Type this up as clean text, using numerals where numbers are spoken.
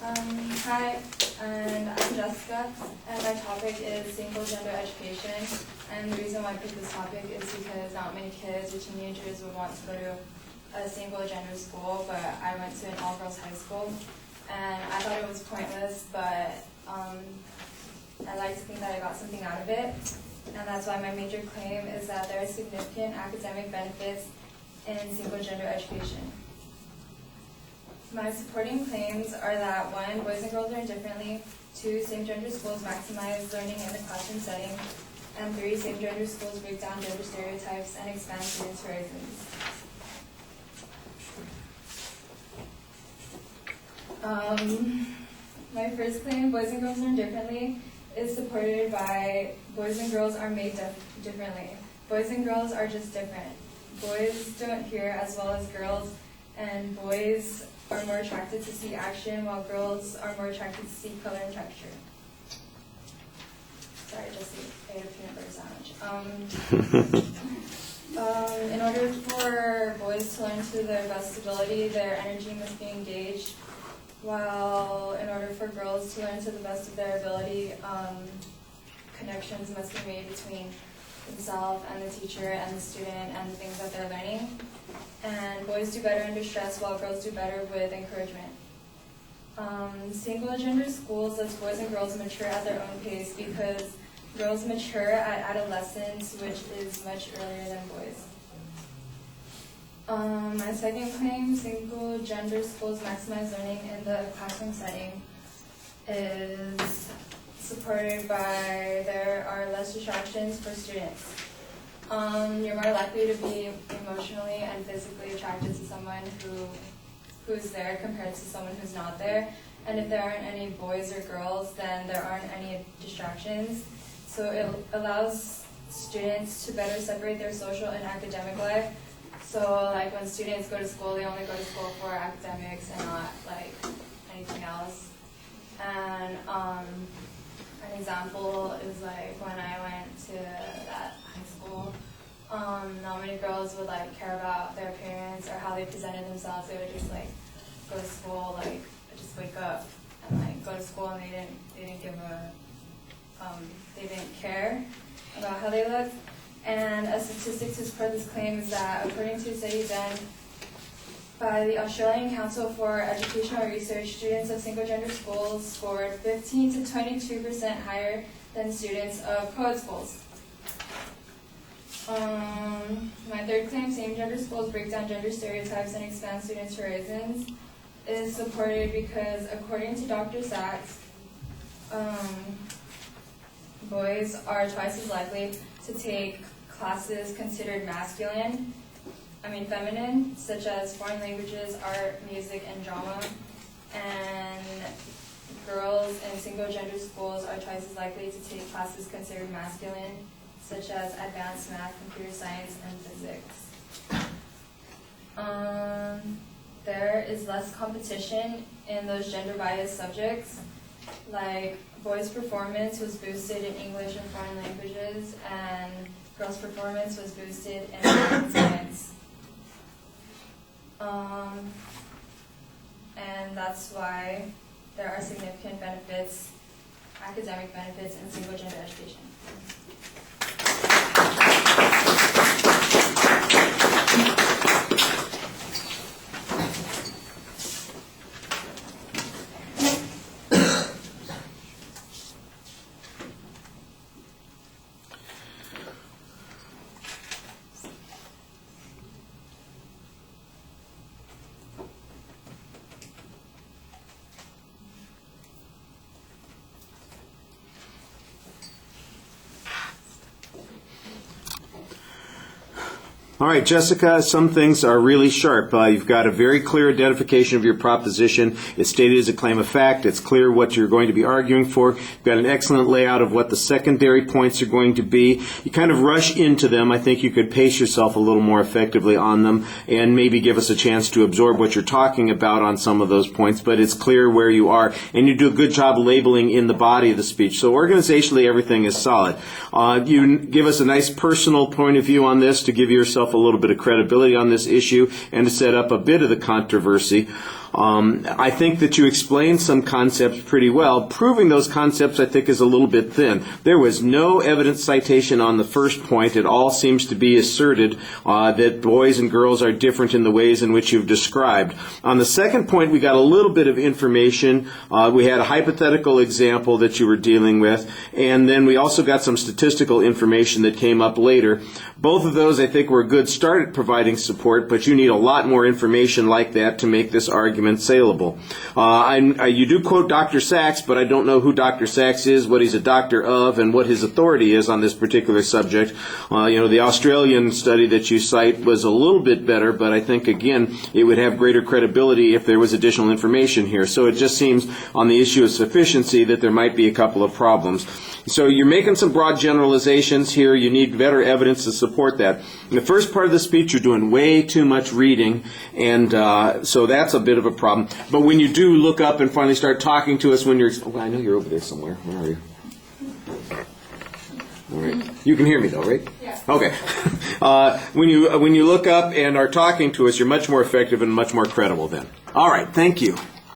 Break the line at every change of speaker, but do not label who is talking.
Hi, and I'm Jessica, and my topic is single gender education. And the reason why I picked this topic is because not many kids or teenagers would want to go to a single gender school, but I went to an all-girls high school, and I thought it was pointless, but I like to think that I got something out of it, and that's why my major claim is that there are significant academic benefits in single gender education. My supporting claims are that 1, boys and girls learn differently, 2, same-gender schools maximize learning in the classroom setting, and 3, same-gender schools break down gender stereotypes and expand students' horizons. My first claim, boys and girls learn differently, is supported by boys and girls are made differently. Boys and girls are just different. Boys don't hear as well as girls, and boys are more attracted to see action, while girls are more attracted to see color and texture. Sorry, Jesse, I ate a peanut butter sandwich. In order for boys to learn to their best ability, their energy must be engaged, while in order for girls to learn to the best of their ability, connections must be made between themselves and the teacher and the student and the things that they're learning. And boys do better under stress, while girls do better with encouragement. Single gender schools let boys and girls mature at their own pace because girls mature at adolescence, which is much earlier than boys. My second claim, single gender schools maximize learning in the classroom setting, is supported by there are less distractions for students. You're more likely to be emotionally and physically attracted to someone who's there compared to someone who's not there. And if there aren't any boys or girls, then there aren't any distractions. So it allows students to better separate their social and academic life. So like when students go to school, they only go to school for academics and not like anything else. And an example is like when I went to that high school, not many girls would like care about their appearance or how they presented themselves. They would just like go to school, like just wake up and like go to school, and they didn't care about how they looked. And a statistic to support this claim is that according to a study done by the Australian Council for Educational Research, students of single-gender schools scored 15 to 22% higher than students of co-ed schools. My third claim, same-gender schools break down gender stereotypes and expand students' horizons, is supported because, according to Dr. Sachs, boys are twice as likely to take classes considered feminine, such as foreign languages, art, music, and drama. And girls in single-gender schools are twice as likely to take classes considered masculine, such as advanced math, computer science, and physics. There is less competition in those gender-biased subjects, like boys' performance was boosted in English and foreign languages, and girls' performance was boosted in math and science. And that's why there are significant benefits, academic benefits, in single-gender education.
All right, Jessica, some things are really sharp. You've got a very clear identification of your proposition. It's stated as a claim of fact. It's clear what you're going to be arguing for. You've got an excellent layout of what the secondary points are going to be. You kind of rush into them. I think you could pace yourself a little more effectively on them and maybe give us a chance to absorb what you're talking about on some of those points, but it's clear where you are, and you do a good job labeling in the body of the speech. So organizationally, everything is solid. You give us a nice personal point of view on this to give yourself a little bit of credibility on this issue and to set up a bit of the controversy. I think that you explained some concepts pretty well. Proving those concepts, I think, is a little bit thin. There was no evidence citation on the first point. It all seems to be asserted that boys and girls are different in the ways in which you've described. On the second point, we got a little bit of information. We had a hypothetical example that you were dealing with, and then we also got some statistical information that came up later. Both of those, I think, were a good start at providing support, but you need a lot more information like that to make this argument saleable. You do quote Dr. Sachs, but I don't know who Dr. Sachs is, what he's a doctor of, and what his authority is on this particular subject. The Australian study that you cite was a little bit better, but I think, again, it would have greater credibility if there was additional information here. So it just seems on the issue of sufficiency that there might be a couple of problems. So you're making some broad generalizations here. You need better evidence to support that. In the first part of the speech, you're doing way too much reading, and so that's a bit of a problem. But when you do look up and finally start talking to us when you're... Oh, I know you're over there somewhere. Where are you? All right. You can hear me, though, right?
Yeah.
Okay. When you look up and are talking to us, you're much more effective and much more credible then. All right. Thank you.